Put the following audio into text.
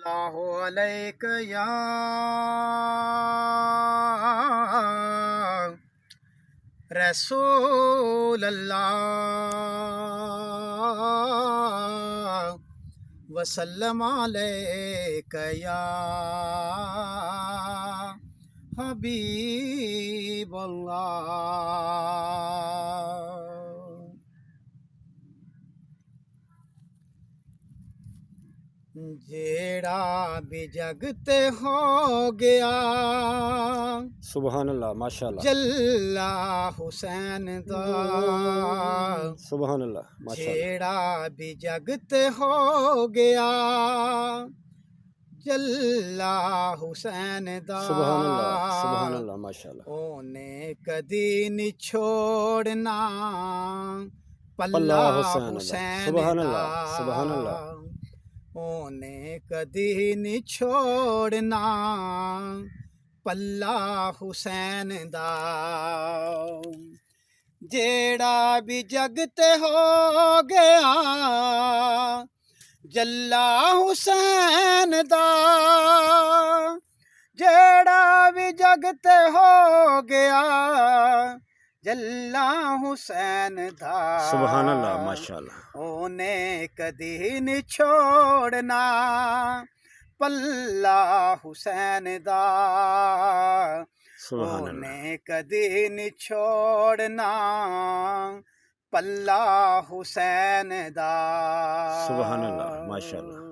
अल्लाहु अलैका या रसूल अल्लाह वसल्लम अलैका या हबीब अल्लाह। जेड़ा भी जगते हो गया सुबहान अल्लाह माशाल्लाह। जल्ला हुसैन दा, सुबहान अल्लाह माशाल्लाह। जेड़ा भी जगते हो गया जल्ला हुसैन दा, सुबहान अल्लाह माशाल्लाह। ओने कदी नहीं छोड़ना पल्ला पल्ला हुसैन अल्लाह। हुसैन सुबहान दा, अल्लाह सुबहान अल्लाह। ओने कदी नहीं छोड़ना पल्ला हुसैन दा, जेड़ा भी जगते हो गया जल्ला हुसैन दा, जेड़ा भी जगते हो गया जल्ला हुसैन दा, सुबहान अल्लाह माशाल्लाह। ओने कदी नहीं छोड़ना पल्ला हुसैन दा, सुबहान अल्लाह ओने कदी नहीं छोड़ना पल्ला हुसैन दा। सुबहान अल्लाह माशाल्लाह।